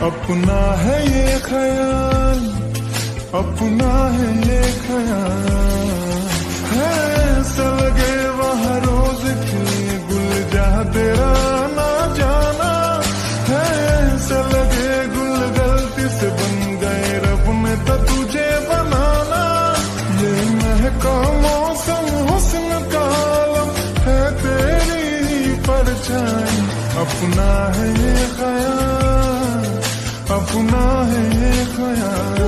अपना है ये ख्याल, अपना है ये ख्याल, है ऐसा लगे वहाँ रोज की गुल जा तेरा ना जाना, है ऐसा लगे गुल गलती से बन गए रब ने तो तुझे बनाना। ये महका मौसम हुस्न का आलम है तेरी ही परछाई, अपना है ये ख्याल, अपना है ये ख्याल।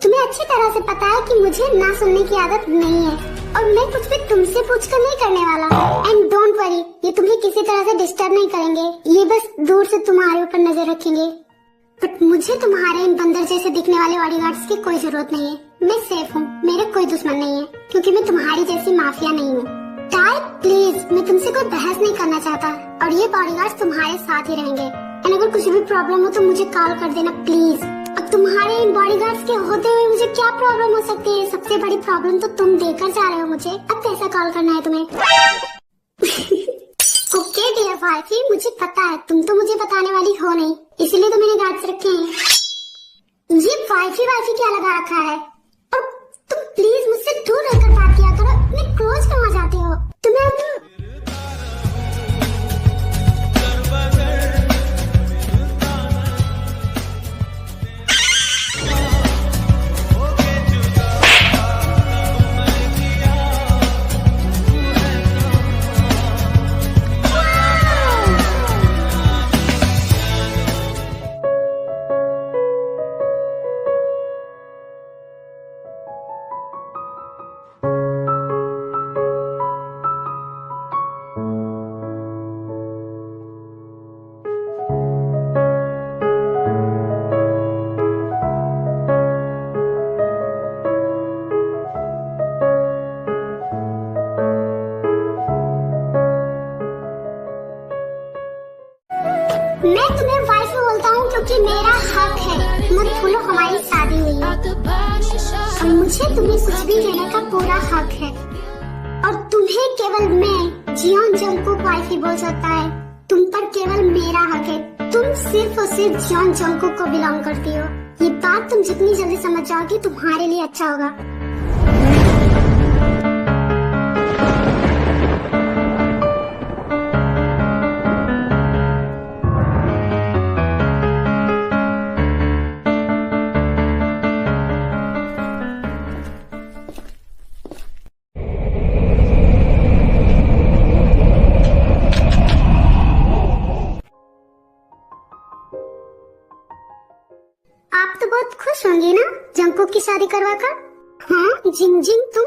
तुम्हें अच्छी तरह से पता है कि मुझे ना सुनने की आदत नहीं है और मैं कुछ भी तुमसे पूछकर नहीं करने वाला। एंड डोंट वरी, ये तुम्हें किसी तरह से डिस्टर्ब नहीं करेंगे, ये बस दूर से तुम्हारे ऊपर नजर रखेंगे। बट मुझे तुम्हारे इन बंदर जैसे दिखने वाले बॉडीगार्ड्स की कोई जरूरत नहीं है। मैं सेफ हूँ, मेरे कोई दुश्मन नहीं है, क्योंकि मैं तुम्हारी जैसी माफिया नहीं हूँ। टाई प्लीज, मैं तुमसे कोई बहस नहीं करना चाहता और ये बॉडीगार्ड्स तुम्हारे साथ ही रहेंगे। एंड अगर कुछ भी प्रॉब्लम हो तो मुझे कॉल कर देना प्लीज। अब तुम्हारे इन बॉडीगार्ड्स के होते हुए मुझे क्या प्रॉब्लम हो सकती है? सबसे बड़ी प्रॉब्लम तो तुम देकर जा रहे हो मुझे। अब कैसा कॉल करना है तुम्हें? ओके डियर वाइफी, मुझे पता है तुम तो मुझे बताने वाली हो नहीं, इसीलिए तो मैंने गार्ड्स रखे हैं। ये वाइफी क्या लगा रखा है? और तुम प्लीज मुझसे दूर रहकर बात किया करो, इतने क्लोज क्यों आ जाते हो? तुम्हें मैं तुम्हें वाइफ बोलता हूँ क्योंकि मेरा हक है। मत भूलो हमारी शादी हुई है और मुझे तुम्हें कुछ भी कहने का पूरा हक है। और तुम्हें केवल मैं जियोन जंगकुक वाइफी बोल सकता है। तुम पर केवल मेरा हक है। तुम सिर्फ और सिर्फ जियोन जंगकुक को बिलोंग करती हो। ये बात तुम जितनी जल्दी समझ जाओगी तुम्हारे लिए अच्छा होगा। आप तो बहुत खुश होंगे ना जंगकुक की शादी करवाकर? हाँ जिंग जिंग, तुम?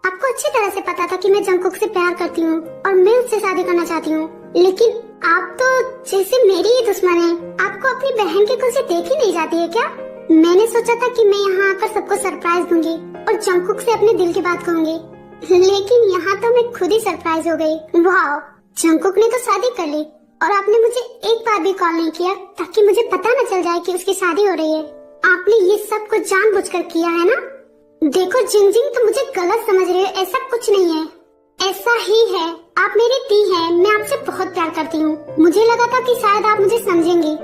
आपको अच्छी तरह से पता था कि मैं जंगकुक से प्यार करती हूँ और मैं उससे शादी करना चाहती हूँ, लेकिन आप तो जैसे मेरी ही दुश्मन है। आपको अपनी बहन की खुशी देखी नहीं जाती है क्या? मैंने सोचा था कि मैं यहाँ आकर सबको सरप्राइज दूंगी और जंगकुक से अपने दिल की बात कहूंगी, लेकिन यहाँ तो मैं खुद ही सरप्राइज हो गई। वाह, जंगकुक ने तो शादी कर ली और आपने मुझे एक बार भी कॉल नहीं किया ताकि मुझे पता न चल जाए कि उसकी शादी हो रही है। आपने ये सब कुछ जानबूझकर किया है ना? देखो जिंग जिंग, तुम मुझे गलत समझ रहे हो, ऐसा कुछ नहीं है। ऐसा ही है, आप मेरी दी हैं, मैं आपसे बहुत प्यार करती हूँ। मुझे लगा था कि शायद आप मुझे समझेंगी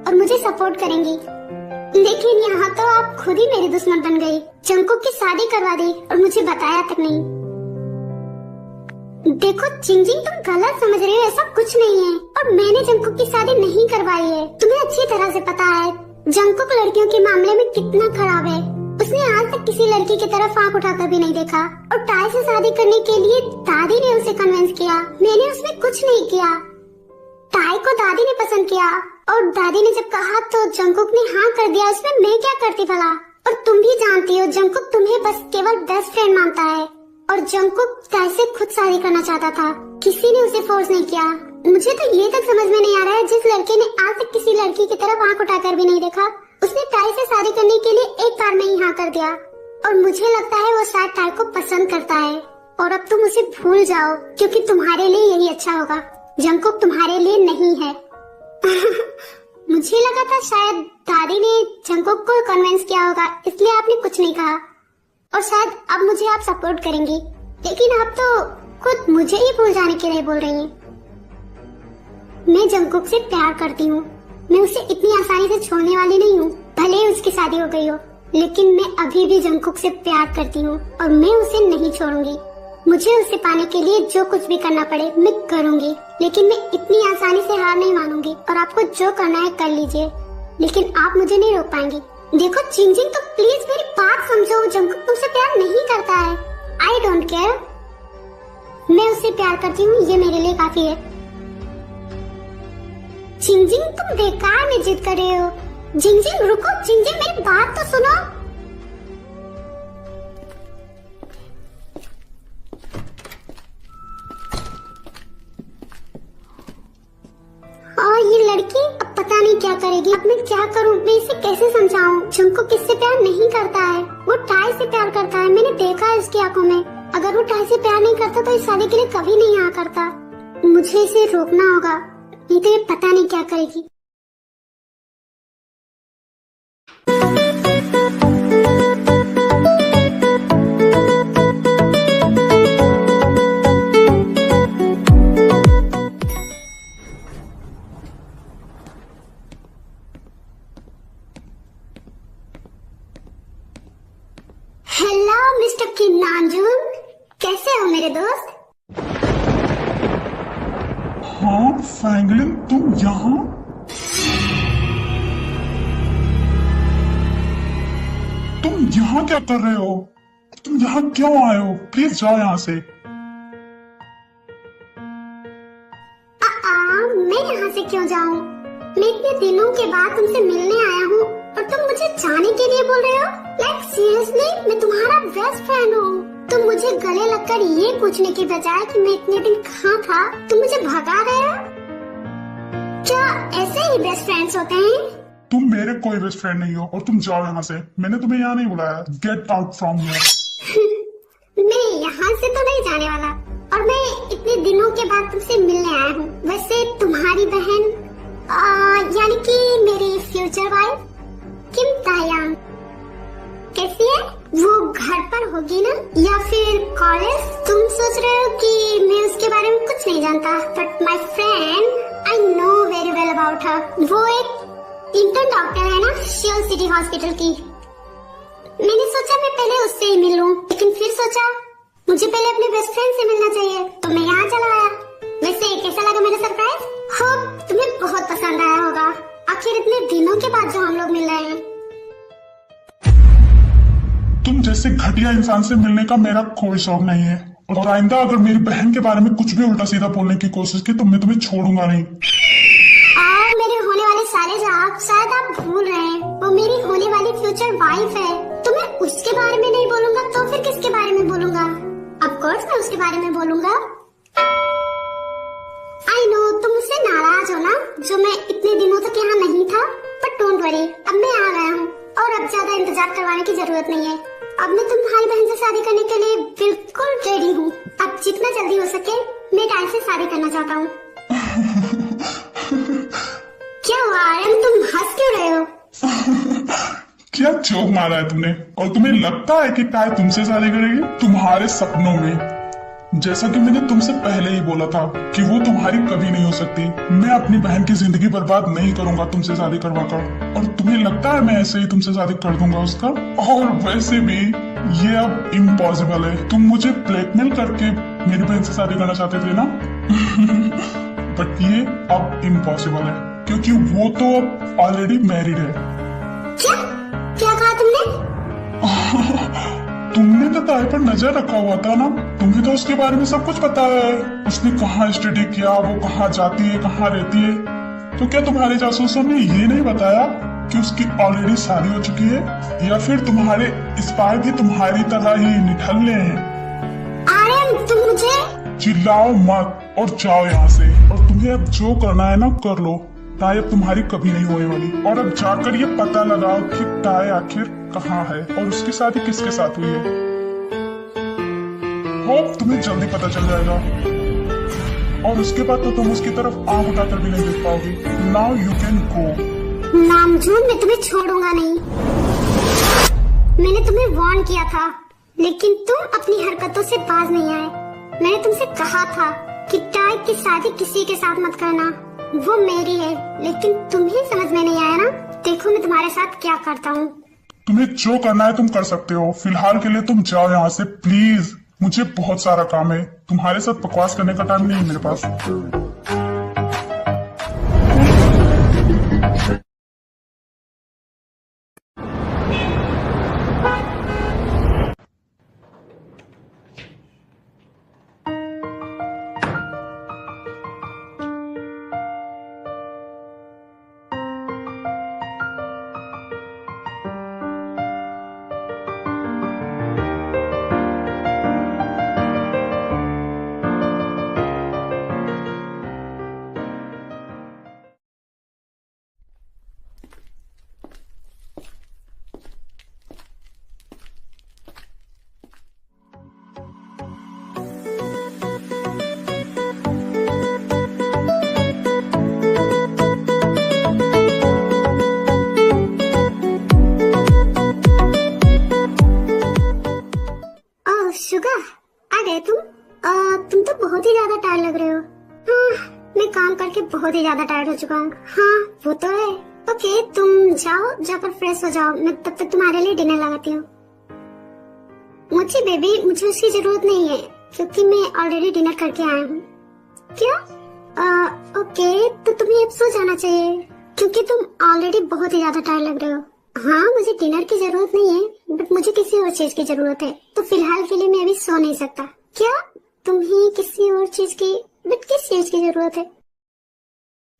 और मुझे सपोर्ट करेंगी, लेकिन यहाँ तो आप खुद ही मेरी दुश्मन बन गई। जंगकुक की शादी करवा दी और मुझे बताया तक नहीं। देखो जिंग जिंग, तुम गलत समझ रहे हो, ऐसा कुछ नहीं है और मैंने जंगकुक की शादी नहीं करवाई है। तुम्हें अच्छी तरह से पता है जंगकुक लड़कियों के मामले में कितना खराब है। उसने आज तक किसी लड़की की तरफ आंख उठाकर भी नहीं देखा और टाई से शादी करने के लिए दादी ने उसे कन्विंस किया। मैंने उसमें कुछ नहीं किया। टाई को दादी ने पसंद किया और दादी ने जब कहा तो जंगकुक ने हाँ कर दिया। उसमें मैं क्या करती भला? और तुम भी जानती हो जंगकुक तुम्हें बस केवल बेस्ट फ्रेंड मानता है और जंगकुक टाई से खुद शादी करना चाहता था, किसी ने उसे फोर्स नहीं किया। मुझे तो ये तक समझ में नहीं आ रहा है, जिस लड़के ने आज तक किसी लड़की की तरफ आंख उठाकर भी नहीं देखा, उसने टाई से शादी करने के लिए एक बार में ही हाँ कर दिया। और मुझे लगता है वो शायद टाई को पसंद करता है। और अब तुम उसे भूल जाओ क्योंकि तुम्हारे लिए यही अच्छा होगा। जंगकुक तुम्हारे लिए नहीं है। मुझे लगा था शायद दादी ने जंगकुक को कन्विंस किया होगा, इसलिए आपने कुछ नहीं कहा और शायद अब मुझे आप सपोर्ट करेंगी, लेकिन अब तो खुद मुझे ही भूल जाने के लिए बोल रही हैं। मैं जंगकुक से प्यार करती हूँ। मैं उसे इतनी आसानी से छोड़ने वाली नहीं हूँ। भले ही उसकी शादी हो गई हो, लेकिन मैं अभी भी जंगकुक से प्यार करती हूँ और मैं उसे नहीं छोड़ूंगी। मुझे उसे पाने के लिए जो कुछ भी करना पड़े मैं करूंगी, लेकिन मैं इतनी आसानी से हार नहीं मानूंगी। और आपको जो करना है कर लीजिए, लेकिन आप मुझे नहीं रोक पाएंगी। देखो जिंगजिंग, तो प्लीज मेरी बात समझो। जंगकुक तुमसे प्यार नहीं करता है। I don't care. मैं उससे प्यार करती हूँ, ये मेरे लिए काफी है। जिंगजिंग, तुम बेकार में जिद कर रहे हो। जिंगजिंग रुको, जिंगजिंग मेरी बात तो सुनो। और ये लड़की अब पता नहीं क्या करेगी। अब मैं क्या करूं? मैं इसे कैसे समझाऊं? जंगकुक किससे प्यार नहीं करता है, वो टाई से प्यार करता है। मैंने देखा है उसकी आंखों में। अगर वो टाई से प्यार नहीं करता तो इस शादी के लिए कभी नहीं आ करता। मुझे इसे रोकना होगा, नहीं तो ये पता नहीं क्या करेगी। हेलो मिस्टर किम नामजून, कैसे हो मेरे दोस्त? हाँ फैंगलिन, तुम यहाँ? तुम यहाँ क्या कर रहे हो? तुम यहाँ क्यों आए हो? प्लीज जाओ यहाँ से। मैं यहाँ से क्यों जाऊँ? मैं इतने दिनों के बाद तुमसे मिलने आया हूँ और तुम मुझे जाने के लिए बोल रहे हो? लाइक सीरियसली, मैं तुम्हारा बेस्ट फ्रेंड हूँ। तुम मुझे गले लगकर ये पूछने की बजाय कि मैं इतने दिन कहाँ था, तुम मुझे भगा रहे हो? क्या ऐसे ही बेस्ट फ्रेंड्स होते हैं? तुम मेरे कोई बेस्ट फ्रेंड नहीं हो और तुम जाओ यहाँ से। मैंने तुम्हें यहाँ नहीं बुलाया। Get out from here. मैं यहाँ से तो नहीं जाने वाला, और मैं इतने दिनों के बाद तुमसे मिलने आया हूँ। वैसे तुम्हारी बहन यानी कि मेरी फ्यूचर वाइफ किम तायांग कैसी है? वो घर पर होगी ना, या फिर कॉलेज? तुम सोच रहे हो कि मैं उसके बारे में कुछ नहीं जानता, but my friend I know very well about her. वो एक इंटर्न डॉक्टर है ना शियोल सिटी हॉस्पिटल की। मैंने सोचा मैं पहले उससे ही मिलूं, लेकिन फिर सोचा मुझे पहले अपने बेस्ट फ्रेंड से मिलना चाहिए, तो मैं यहाँ चला आया। वैसे कैसा लगा मेरा सरप्राइज? होप तुम्हें बहुत पसंद आया होगा। आखिर इतने दिनों के बाद जो हम लोग मिल रहे हैं। तुम जैसे घटिया इंसान से मिलने का मेरा कोई शौक नहीं है, और आइंदा अगर मेरी बहन के बारे में कुछ भी उल्टा सीधा बोलने की कोशिश की तो मैं तुम्हें छोड़ूंगा नहीं। मेरे होने वाले साले साहब, शायद आप भूल रहे हैं, वो मेरी होने वाली फ्यूचर वाइफ है। तो मैं उसके बारे में नहीं बोलूंगा तो फिर किसके बारे में बोलूंगा? ऑफ कोर्स मैं उसके बारे में बोलूंगा। आई नो तुम मुझसे नाराज हो ना, जो मैं इतने दिनों तक यहाँ नहीं था, बट डोंट वरी, अब मैं आ गया हूँ और अब ज्यादा इंतजार करवाने की जरूरत नहीं है। अब मैं तुम्हारी बहन से शादी करने के लिए बिल्कुल रेडी हूँ। अब जितना जल्दी हो सके मैं टाइम से शादी करना चाहता हूँ। क्या हुआ आर्यन, तुम हंस क्यों रहे हो? क्या जोक मारा है तुमने? और तुम्हें लगता है कि टाई तुमसे शादी करेगी? तुम्हारे सपनों में। जैसा कि मैंने तुमसे पहले ही बोला था कि वो तुम्हारी कभी नहीं हो सकती। मैं अपनी बहन की जिंदगी बर्बाद नहीं करूंगा तुमसे शादी करवाकर, और तुम्हें लगता है मैं ऐसे ही तुमसे शादी कर दूंगा उसका? और वैसे भी ये अब इम्पॉसिबल है। तुम मुझे ब्लैकमेल करके मेरी बहन से शादी करना चाहते थे ना? बट ये अब इम्पॉसिबल है, क्योंकि वो तो अब ऑलरेडी मैरिड है। क्या कहा तुमने? तुमने तो ताई पर नजर रखा हुआ था ना, तुम्हें तो उसके बारे में सब कुछ पता है। उसने कहाँ स्टडी किया, वो कहाँ जाती है, कहाँ रहती है। तो क्या तुम्हारे जासूसों ने ये नहीं बताया कि उसकी ऑलरेडी शादी हो चुकी है? या फिर तुम्हारे स्पाई भी तुम्हारी तरह ही निठल्ले हैं? आर्यन तुम मुझे चिल्लाओ मत और जाओ यहाँ से। और तुम्हें अब जो करना है ना कर लो। टाई अब तुम्हारी कभी नहीं होने वाली। और अब जाकर ये पता लगाओ कि टाई आखिर कहाँ है और उसकी शादी किसके साथ हुई है। होप तुम्हें जल्दी पता चल जाएगा, और उसके बाद तो तुम उसकी तरफ आंख उठाकर भी नहीं देख पाओगी। Now you can go. Namjoon, मैं तुम्हें छोड़ूंगा नहीं। मैंने तुम्हें वार्न किया था, लेकिन तुम अपनी हरकतों से बाज नहीं आए। मैंने तुमसे कहा था कि टाइप की शादी किसी के साथ मत करना, वो मेरी है, लेकिन तुम्हें समझ में नहीं आया ना। देखो मैं तुम्हारे साथ क्या करता हूँ। तुम्हें जो करना है तुम कर सकते हो, फिलहाल के लिए तुम जाओ यहाँ से प्लीज। मुझे बहुत सारा काम है, तुम्हारे साथ बकवास करने का टाइम नहीं है मेरे पास। शुगर आ गए तुम तो बहुत ही ज्यादा टायर्ड लग रहे हो। हाँ, मैं काम करके बहुत ही ज्यादा टायर्ड हो चुका हूँ। हाँ वो तो है। ओके तुम जाओ, जाकर फ्रेश हो जाओ, मैं तब तक तुम्हारे लिए डिनर लगाती हूँ। मुझे बेबी, मुझे उसकी जरूरत नहीं है क्योंकि मैं ऑलरेडी डिनर करके आया हूँ। क्या? ओके तो तुम्हें अब सो जाना चाहिए क्योंकि तुम ऑलरेडी बहुत ही ज्यादा टायर्ड लग रहे हो। हाँ मुझे डिनर की जरूरत नहीं है, बट मुझे किसी और चीज की जरूरत है, तो फिलहाल के लिए मैं अभी सो नहीं सकता। क्या तुम्हें किसी और चीज की, बट किस चीज की जरूरत है?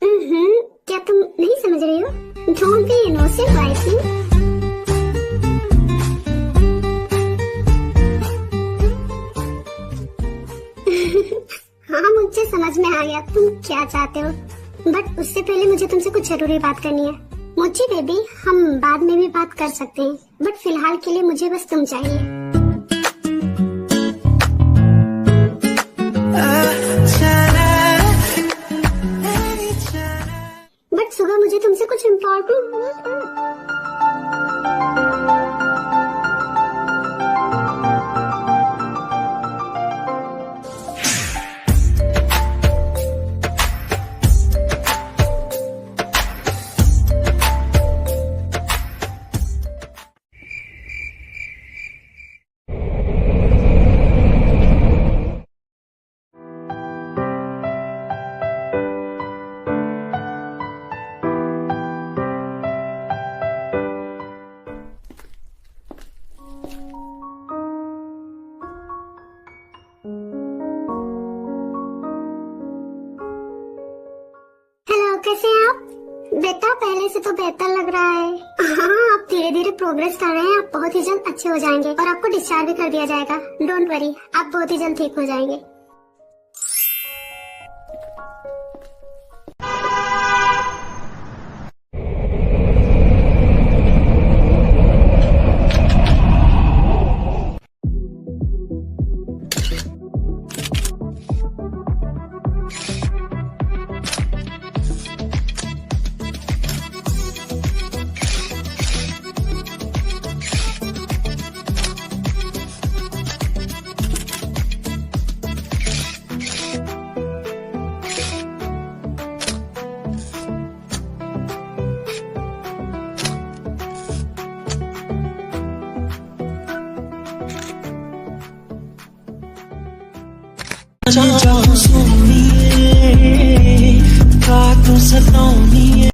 क्या तुम नहीं समझ रही हो? Don't be innocent wife. हाँ मुझे समझ में आ गया तुम क्या चाहते हो, बट उससे पहले मुझे तुमसे कुछ जरूरी बात करनी है। मुझे बेबी, हम बाद में भी बात कर सकते हैं, बट फिलहाल के लिए मुझे बस तुम चाहिए। बट सुबह मुझे तुमसे कुछ इम्पोर्टेंट। कैसे हैं आप? बेटा पहले से तो बेहतर लग रहा है। हाँ आप धीरे धीरे प्रोग्रेस कर रहे हैं, आप बहुत ही जल्द अच्छे हो जाएंगे और आपको डिस्चार्ज भी कर दिया जाएगा। डोंट वरी, आप बहुत ही जल्द ठीक हो जाएंगे। जाओ सोनिए, रातों सताऊं